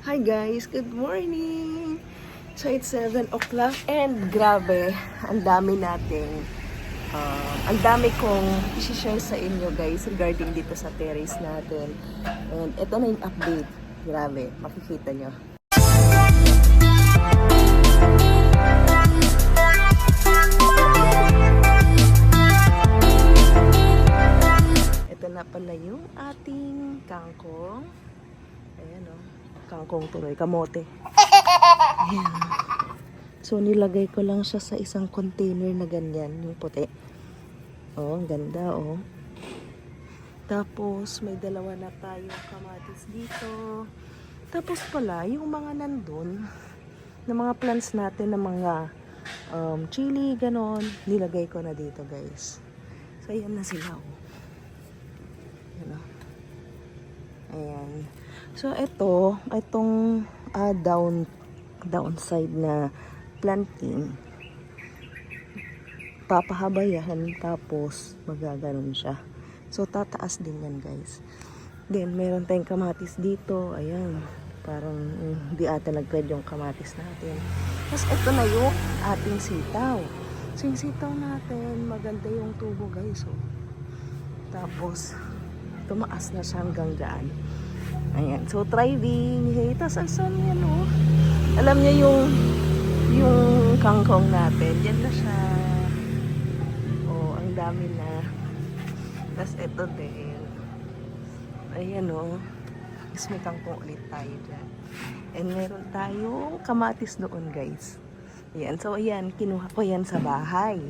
Hi guys, good morning! So it's 7 o'clock and grabe, ang dami nating, ang dami kong isi-share sa inyo guys regarding dito sa terrace natin. And ito na yung update. Grabe, makikita nyo. Ito na pala yung ating kangkong. Ayan o. Kangkong tuloy, kamote. Ayan. So, nilagay ko lang siya sa isang container na ganyan, yung puti. Oh, ang ganda, oh. Tapos, may dalawa na tayong kamatis dito. Tapos pala, yung mga nandun, na mga plants natin, na mga chili, ganon, nilagay ko na dito, guys. So, ayan na sila, oh. Ayan, oh. Ayan. So, itong downside na planting, papahabayan, tapos magaganon siya. So, tataas din yan, guys. Then, meron tayong kamatis dito. Ayan. Parang hindi ata nag-red yung kamatis natin. Tapos, ito na yung ating sitaw. So, yung sitaw natin, maganda yung tubo, guys. So, tapos, tumaas na siya hanggang dyan. Ayan. So, thriving. Hey, tas asan yan, oh. Alam niyo yung kangkong natin. Yan na siya. Oh, ang dami na. Tas, ito din. Ayan, oh. Mas may kangkong ulit tayo dyan. And meron tayong kamatis doon, guys. Ayan. So, ayan. Kinuha ko yan sa bahay.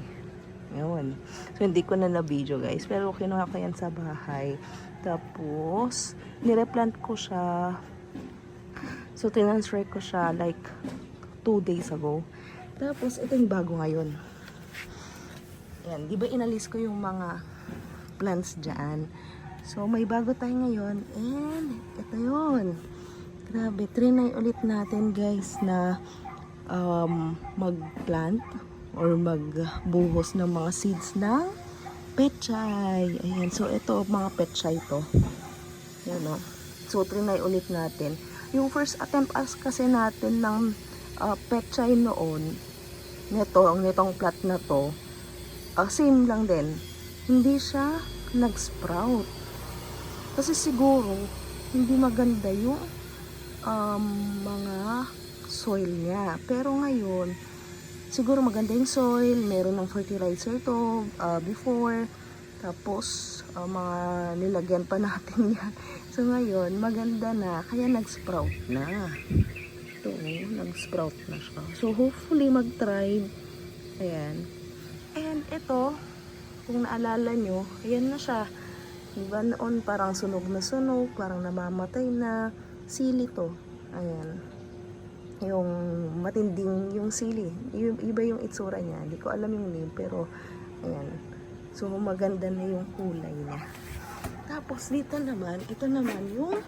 Ayan. So, hindi ko na na-video, guys. Pero, kinuha ko yan sa bahay. Tapos, nireplant ko siya. So, tinansfer ko siya like 2 days ago. Tapos, ito yung bago ngayon. Ayan, di ba inalis ko yung mga plants dyan? So, may bago tayo ngayon. And, ito yun. Grabe, trinay ulit natin guys na mag-plant or magbuhos ng mga seeds ng pechay. Ayan. So, ito, mga pechay to. Ayan, o. So, trinay ulit natin. Yung first attempt kasi natin ng pechay noon, nitong plat na to, same lang din. Hindi siya nag-sprout. Kasi siguro, hindi maganda yung mga soil niya. Pero ngayon, siguro maganda yung soil, meron ng fertilizer to before, tapos mga nilagyan pa natin yan. So ngayon, maganda na, kaya nag-sprout na. Ito, nag-sprout na siya. So hopefully mag-thrive. Ayan. And ito, kung naalala nyo, ayan na siya. Diba noon parang sunog na sunog, parang namamatay na. Sili to. Ayan. Yung matinding yung sili. Iba yung itsura niya. Hindi ko alam yung name, pero ayan. So, maganda na yung kulay niya. Tapos, dito naman, ito naman yung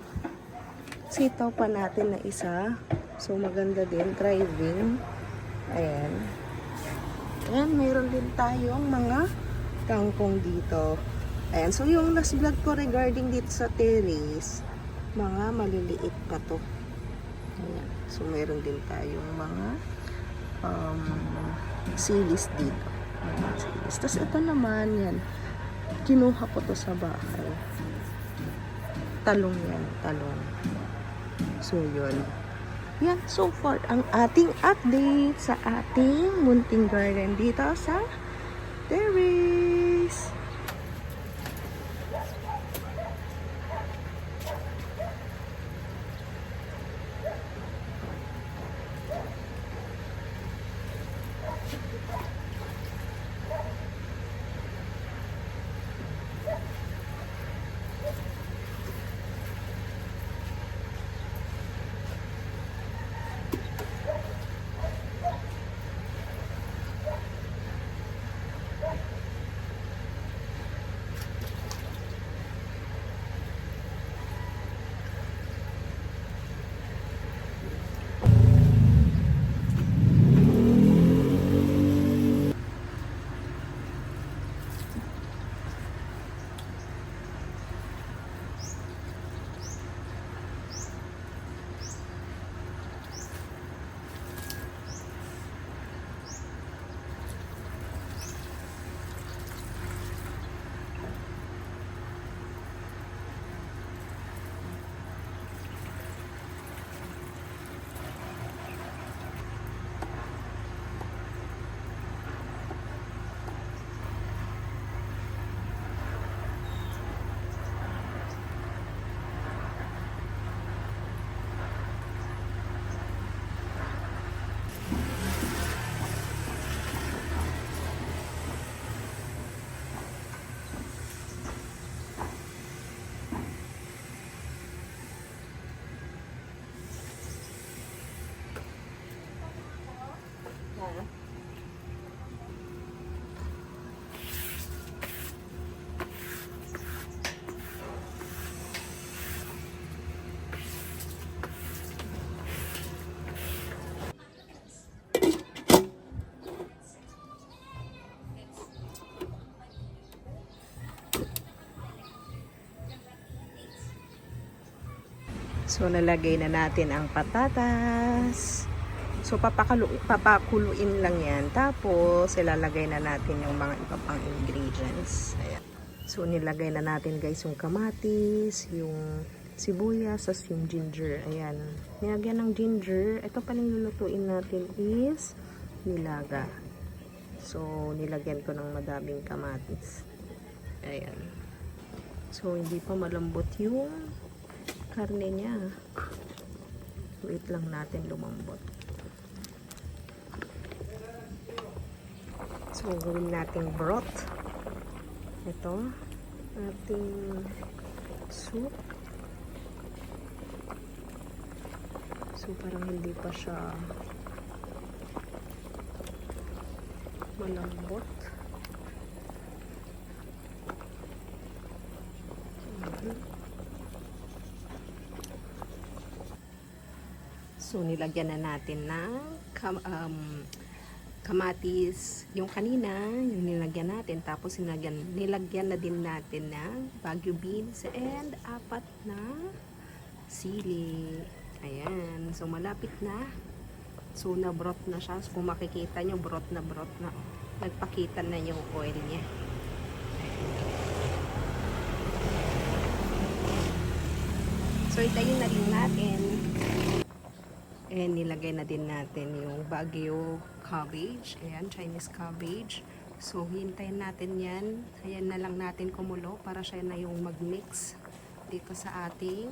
sitaw pa natin na isa. So, maganda din. Thriving. Ayan. Ayan, mayroon din tayong mga kangkong dito. Ayan. So, yung last vlog ko regarding dito sa terrace, mga maliliit pa to. Ayan. So, meron din tayong mga silis dito. Silis. Tapos, ito naman, yan. Kinuha ko to sa bahay. Talong yan. Talong. So, yun. Yan. So far, ang ating update sa ating munting garden dito sa terrace. So, lalagay na natin ang patatas. So, papakuluin lang yan. Tapos, ilalagay na natin yung mga iba pang ingredients. Ayan. So, nilagay na natin guys yung kamatis, yung sibuyas, as yung ginger. Ayan. Nilagyan ng ginger. Ito pa lulutuin natin is nilaga. So, nilagyan ko ng madaming kamatis. Ayan. So, hindi pa malambot yung karne niya. Wait lang natin lumambot. So, gawin nating broth. Ito. Ating soup. So, parang hindi pa siya malambot. So, nilagyan na natin ng kamatis. Yung kanina, yung nilagyan natin. Tapos, nilagyan na din natin ng Baguio beans and 4 na sili. Ayan. So, malapit na. So, na-broth na siya. So, kung makikita nyo, broth na. Nagpakita na yung oil niya. So, itayin na din natin. And nilagay na din natin yung Baguio cabbage. Ayan, Chinese cabbage. So, hintayin natin yan. Ayan na lang natin kumulo para siya na yung mag-mix dito sa ating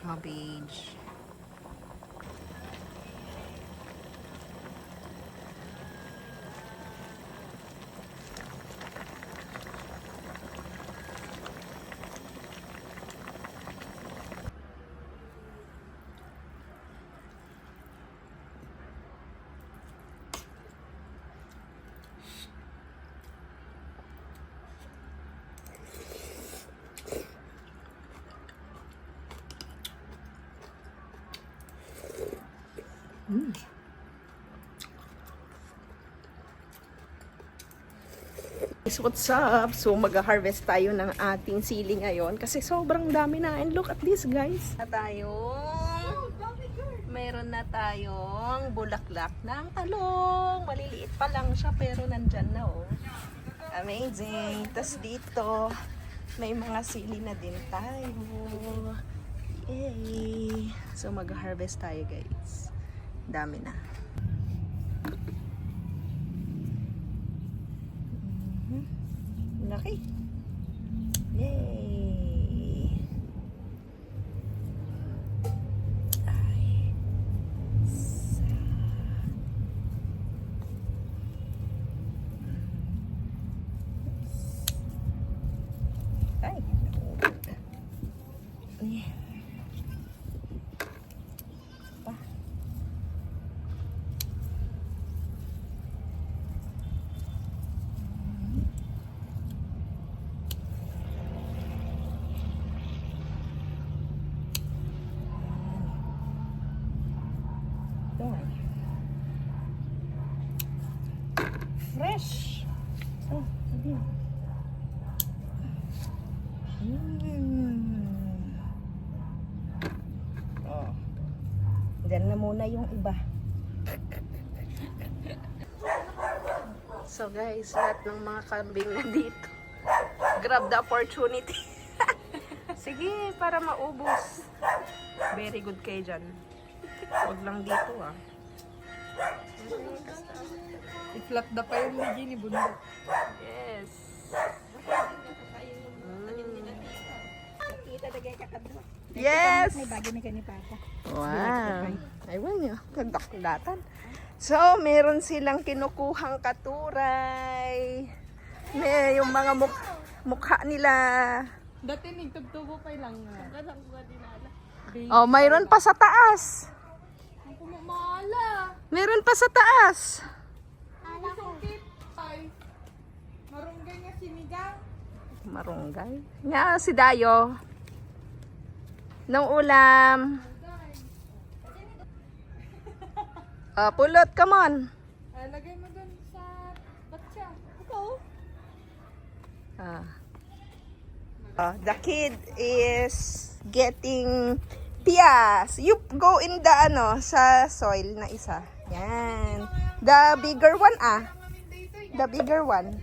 cabbage. What's up? So mag-harvest tayo ng ating sili ngayon kasi sobrang dami na. And look at this guys. Mayroon na tayong bulaklak ng talong. Maliliit pa lang siya pero nandyan na oh. Amazing. Tapos dito may mga sili na din tayo. Yay! So mag-harvest tayo guys. Dami na. Laki. Yay! Ay. Ay. Pa. Fresh. Oh, sabi. Oh. Diyan na muna yung iba. So guys, lahat ng mga kambing na dito. Grab the opportunity. Sige, para maubos. Very good kayo dyan. Huwag lang dito ah. I-flat na pa yung ligi ni Bundok. Yes. Yes! May bagay na kani Papa. Wow. Aywan nyo. Kagdakdatan. So, meron silang kinukuhang katuray. May yung mga mukha nila. Dati nagtugtubo pa lang. Oh, mayroon pa sa taas. Ang pumamala. Meron pa sa taas. Sungkit. Ay. Marunggay nga sinigang. Marunggay. Nga si Dayo. Nung ulam. Pulot, come on. Lagay mo dun sa batya. Ito. The kid is getting Pias. You go in the sa soil na isa. Yan. The bigger one The bigger one.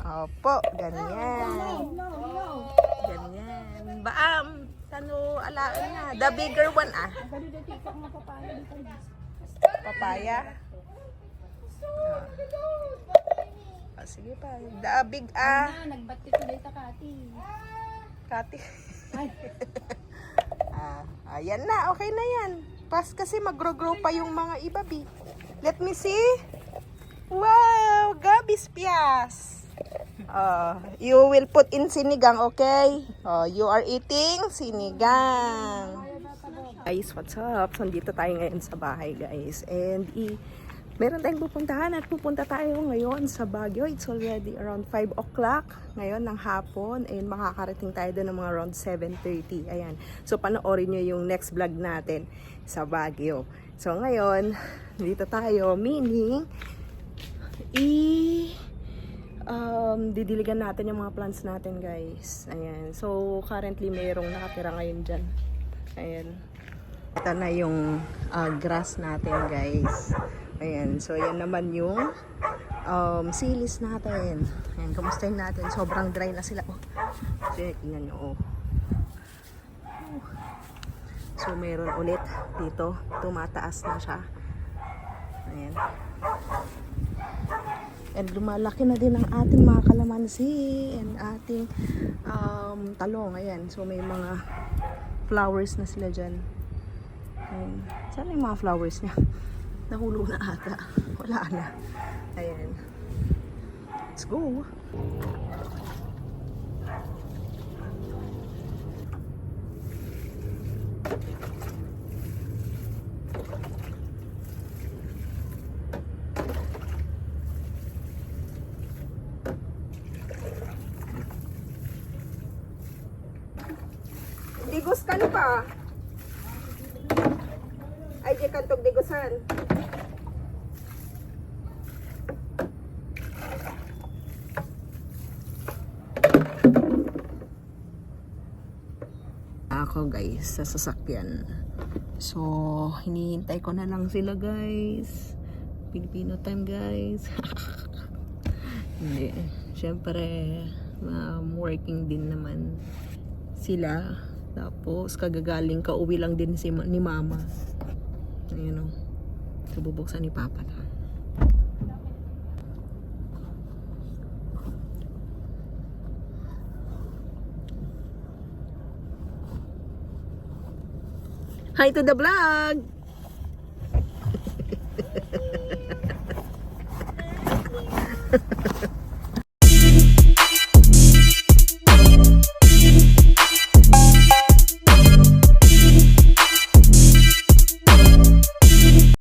Opo, ganyan. Ganyan. Baam, tano alaan na. The bigger one Papaya. Sige pa. The big Nagbati ko dito, Kati. Kati. Ayan na, okay na yan. Pas kasi magro-grow pa yung mga iba, bi. Let me see. Wow, Gabis Pias. You will put in sinigang, okay? You are eating sinigang. Guys, what's up? So, nandito tayo ngayon sa bahay, guys. And meron tayong pupuntahan at pupunta tayo ngayon sa Baguio. It's already around 5 o'clock ngayon ng hapon. And makakarating tayo doon ng mga around 7:30. Ayan. So, panoorin nyo yung next vlog natin sa Baguio. So, ngayon, dito tayo. Meaning, didiligan natin yung mga plants natin, guys. Ayan. So, currently, mayroong nakatira ngayon dyan. Ayan. Ito na yung grass natin, guys. Ayan. So, yan naman yung silis natin. Ayan. Kamustahin natin. Sobrang dry na sila. Tingnan nyo. So, mayroon ulit dito. Tumataas na siya. Ayan. And lumalaki na din ang ating mga kalamansi and ating talong. Ayan. So, may mga flowers na sila dyan. Ayan. Saan yung mga flowers niya? Nahulog na ata. Wala na. Ayan. Let's go. Digos kan pa. Ay, di kantog digosan. Ako, guys, sa sasakyan. So, hinihintay ko na lang sila, guys. Filipino time, guys. Hindi. Siyempre, working din naman sila. Tapos, kagagaling kauwi lang din ni mama. Ayan o. So, bubuksan ni papa na. Hi to the vlog!